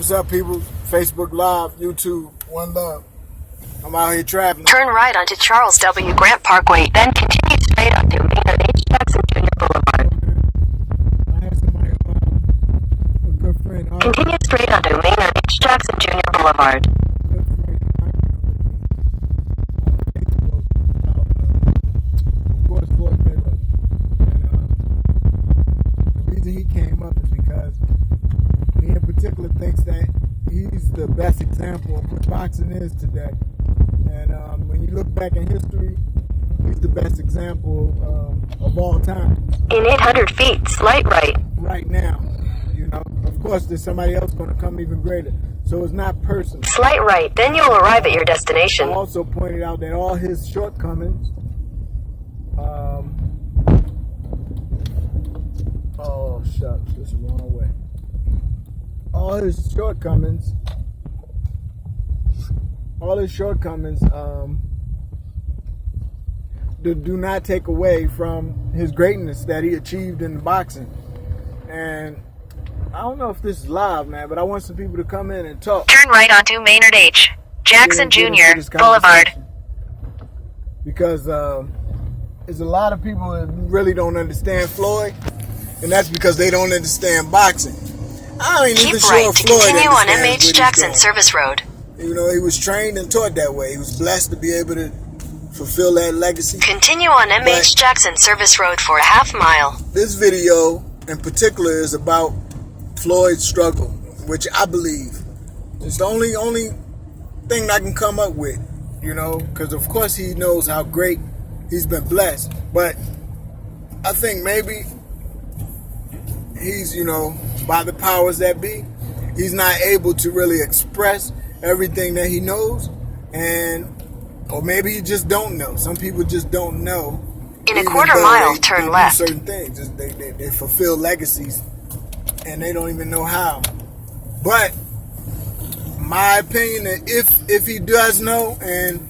What's up, people? Facebook Live, YouTube, one love. I'm out here traveling. Turn right onto Charles W. Grant Parkway, then continue straight onto Maynard H. Jackson Jr. Boulevard. I had somebody, a good friend. Continue straight onto Maynard H. Jackson Jr. Boulevard. He came up is because he in particular thinks that he's the best example of what boxing is today. And when you look back in history, he's the best example of all time. In 800 feet, slight right. Right now, you know, of course there's somebody else going to come even greater. So it's not personal. Slight right, then you'll arrive at your destination. I also pointed out that all his shortcomings, oh shucks, this is the wrong way. All his shortcomings do not take away from his greatness that he achieved in boxing. And I don't know if this is live, man, but I want some people to come in and talk. Turn right onto Maynard H. Jackson Jr. Boulevard. Because there's a lot of people that really don't understand Floyd, and that's because they don't understand boxing. I ain't even sure Keep right to Floyd continue on understands M.H. Jackson Service Road. You know, he was trained and taught that way. He was blessed to be able to fulfill that legacy. Continue on M.H. Jackson Service Road for a half mile. This video in particular is about Floyd's struggle, which I believe is the only thing I can come up with, you know, because of course he knows how great he's been blessed. But I think maybe he's, you know, by the powers that be, he's not able to really express everything that he knows, or maybe he just don't know. Some people just don't know. In a quarter mile, turn left. Certain things, they fulfill legacies, and they don't even know how. But my opinion, if he does know, and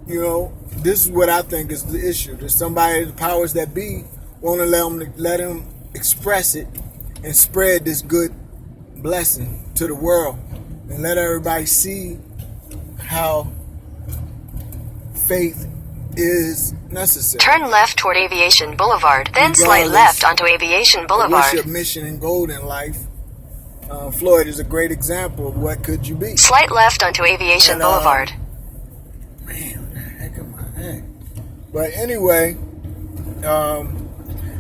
you know, this is what I think is the issue. There's somebody, the powers that be, want to let him express it and spread this good blessing to the world and let everybody see how faith is necessary. Turn left toward Aviation Boulevard, then slide left onto Aviation Boulevard. What's your mission and goal in life? Floyd is a great example of what could you be. Slight left onto Aviation Boulevard. Man, what the heck am I at? But anyway,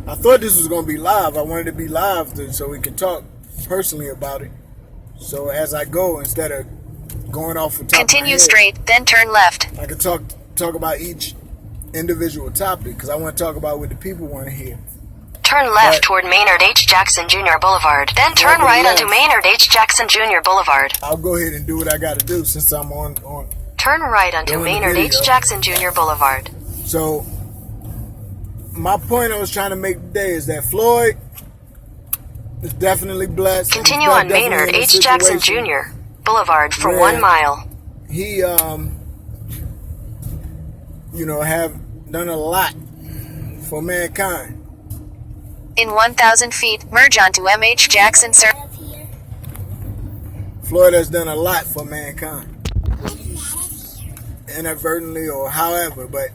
I thought this was going to be live. I wanted to be live so we could talk personally about it. So as I go, instead of going off the top Continue of my head, straight, then turn left. I could talk about each individual topic, because I want to talk about what the people want to hear. Turn left toward Maynard H. Jackson Jr. Boulevard, then turn right onto Maynard H. Jackson Jr. Boulevard. I'll go ahead and do what I got to do since I'm on. Turn right onto Maynard H. Jackson Jr. Boulevard. So my point I was trying to make today is that Floyd is definitely blessed. Continue on Maynard H. Jackson Jr. Boulevard for 1 mile. He, you know, have done a lot for mankind. In 1,000 feet, merge onto M.H. Jackson Service. Floyd has done a lot for mankind, inadvertently or however. But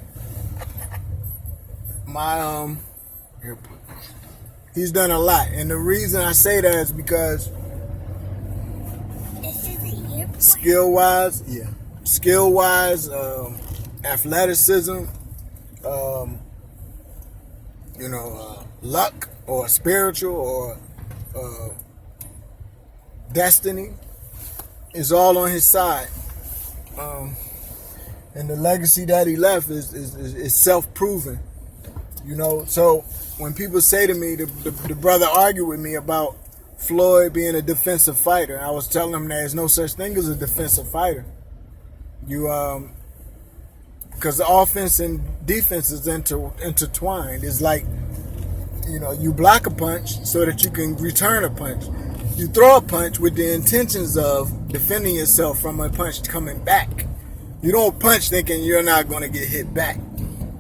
he's done a lot, and the reason I say that is because skill-wise, athleticism, you know, luck or spiritual or destiny is all on his side. And the legacy that he left is self-proven. You know, so when people say to me, the brother argued with me about Floyd being a defensive fighter, I was telling him there's no such thing as a defensive fighter. You because the offense and defense is intertwined. It's like, you know, you block a punch so that you can return a punch. You throw a punch with the intentions of defending yourself from a punch coming back. You don't punch thinking you're not going to get hit back.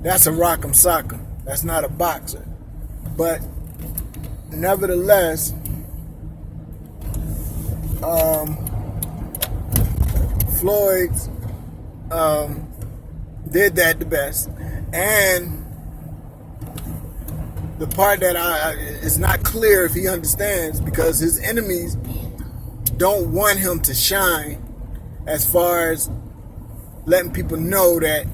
That's a rock'em sock'em. That's not a boxer. But nevertheless, Floyd did that the best. And the part that it's not clear if he understands, because his enemies don't want him to shine as far as letting people know that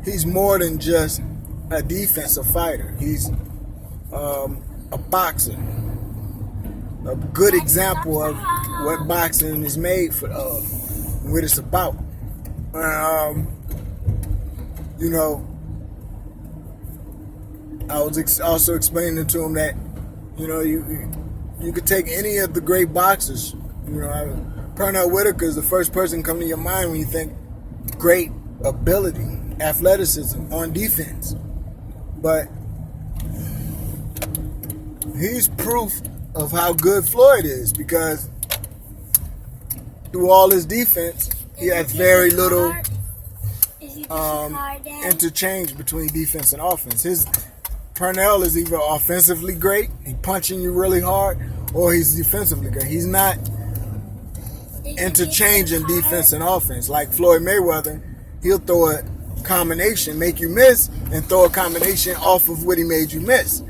he's more than just a defensive fighter. He's a boxer. A good example of what boxing is made for, what it's about. You know, I was also explaining to him that, you know, you could take any of the great boxers. You know, Pernell Whitaker is the first person come to your mind when you think great ability, athleticism on defense. But he's proof of how good Floyd is, because through all his defense, he has very little interchange between defense and offense. Pernell is either offensively great, he's punching you really hard, or he's defensively great. He's not interchanging defense and offense. Like Floyd Mayweather, he'll throw a combination, make you miss, and throw a combination off of what he made you miss.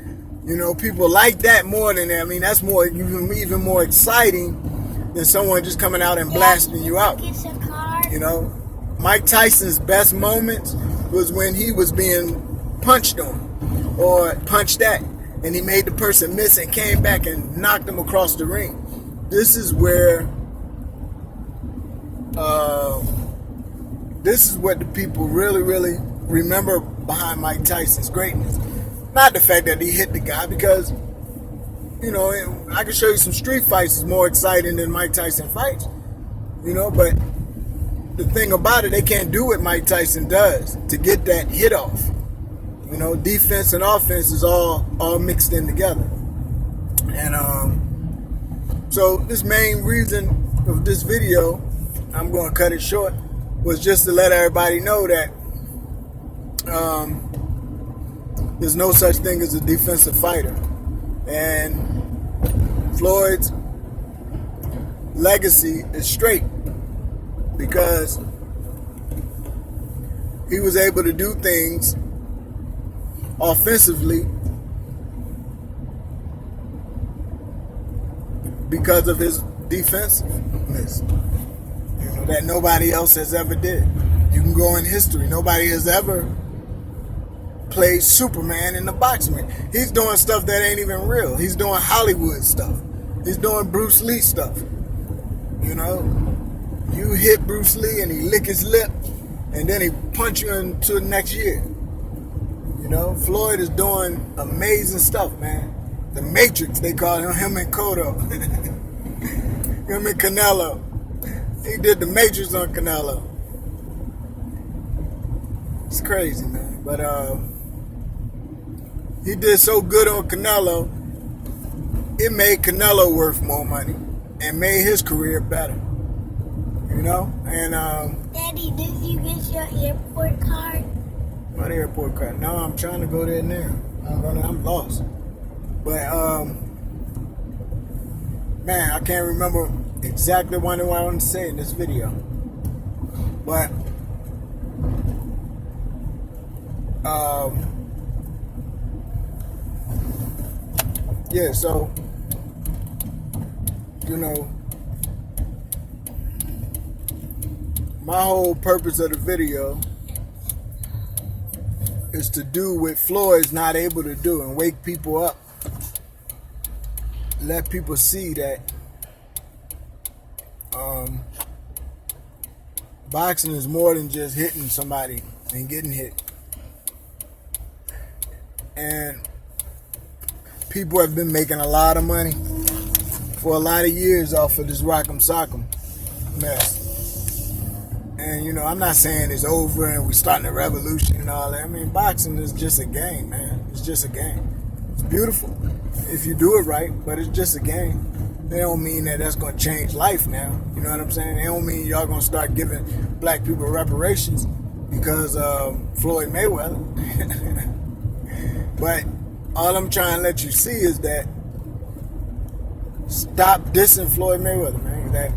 You know, people like that more than that. I mean, that's more even more exciting than someone just coming out and blasting you out. You know, Mike Tyson's best moments was when he was being punched on or punched at, and he made the person miss and came back and knocked him across the ring. This is where this is what the people really, really remember behind Mike Tyson's greatness. Not the fact that he hit the guy, because, you know, I can show you some street fights is more exciting than Mike Tyson fights. You know, but the thing about it, they can't do what Mike Tyson does to get that hit off. You know, defense and offense is all mixed in together. And so this main reason of this video, I'm going to cut it short, was just to let everybody know that there's no such thing as a defensive fighter. And Floyd's legacy is straight because he was able to do things offensively because of his defensiveness, you know, that nobody else has ever did. You can go in history. Nobody has ever played Superman in the boxing ring. He's doing stuff that ain't even real. He's doing Hollywood stuff. He's doing Bruce Lee stuff. You know, you hit Bruce Lee and he lick his lip and then he punch you into the next year. You know, Floyd is doing amazing stuff, man. The Matrix, they call him and Cotto. Him and Canelo. He did the Matrix on Canelo. It's crazy, man. But he did so good on Canelo, it made Canelo worth more money and made his career better. You know? And Daddy, did you get your airport card? what airport card? No, I'm trying to go there now. I'm lost. But man, I can't remember exactly what I want to say in this video. But yeah, so, you know, my whole purpose of the video is to do what Floyd's not able to do and wake people up. Let people see that boxing is more than just hitting somebody and getting hit. And people have been making a lot of money for a lot of years off of this Rock'em Sock'em mess. And, you know, I'm not saying it's over and we're starting a revolution and all that. I mean, boxing is just a game, man. It's just a game. It's beautiful if you do it right, but it's just a game. They don't mean that that's going to change life now. You know what I'm saying? They don't mean y'all going to start giving black people reparations because of Floyd Mayweather. But all I'm trying to let you see is that stop dissing Floyd Mayweather, man. That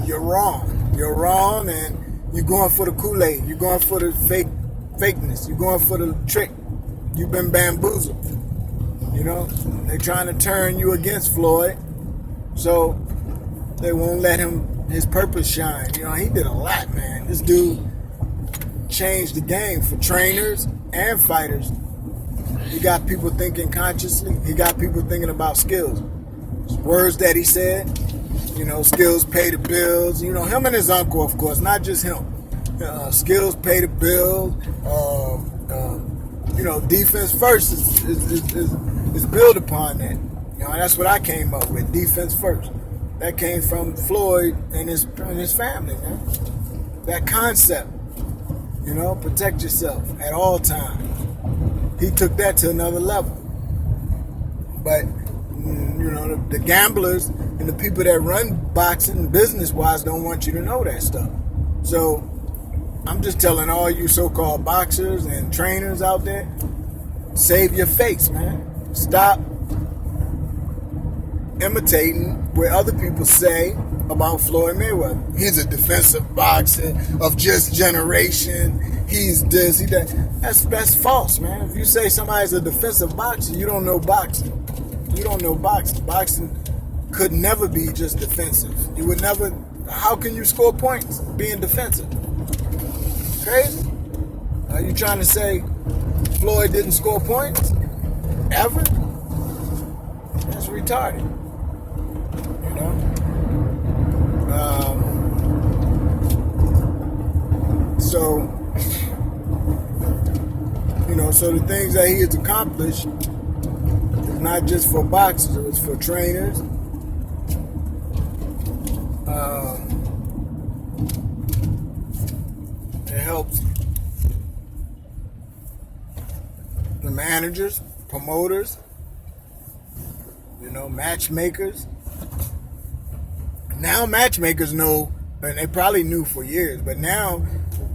you're wrong. You're wrong, and you're going for the Kool-Aid. You're going for the fakeness. You're going for the trick. You've been bamboozled. You know, they're trying to turn you against Floyd, so they won't let his purpose shine. You know, he did a lot, man. This dude changed the game for trainers and fighters. He got people thinking consciously. He got people thinking about skills. Words that he said, you know, skills pay the bills. You know, him and his uncle, of course, not just him. Skills pay the bills. You know, defense first is built upon that. You know, that's what I came up with, defense first. That came from Floyd and his family, man. That concept, you know, protect yourself at all times. He took that to another level. But, you know, the gamblers and the people that run boxing business-wise don't want you to know that stuff. So I'm just telling all you so-called boxers and trainers out there, save your face, man. Stop imitating what other people say about Floyd Mayweather. He's a defensive boxer of just generation. He's this, he that. That's false, man. If you say somebody's a defensive boxer, you don't know boxing. You don't know boxing. Boxing could never be just defensive. You would never. How can you score points being defensive? Crazy? Are you trying to say Floyd didn't score points ever? That's retarded. You know. So, you know, so the things that he has accomplished is not just for boxers, it's for trainers. It helps the managers, promoters, you know, matchmakers. Now matchmakers know, and they probably knew for years, but now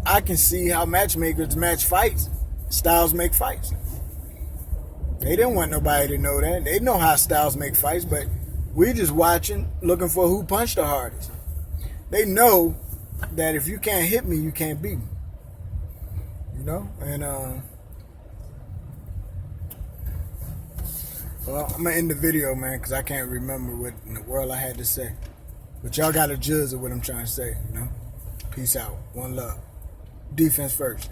I can see how matchmakers match fights. Styles make fights. They didn't want nobody to know that. They know how styles make fights, but we're just watching, looking for who punched the hardest. They know that if you can't hit me, you can't beat me. You know? And, well, I'm going to end the video, man, because I can't remember what in the world I had to say. But y'all got a judge of what I'm trying to say, you know? Peace out. One love. Defense first.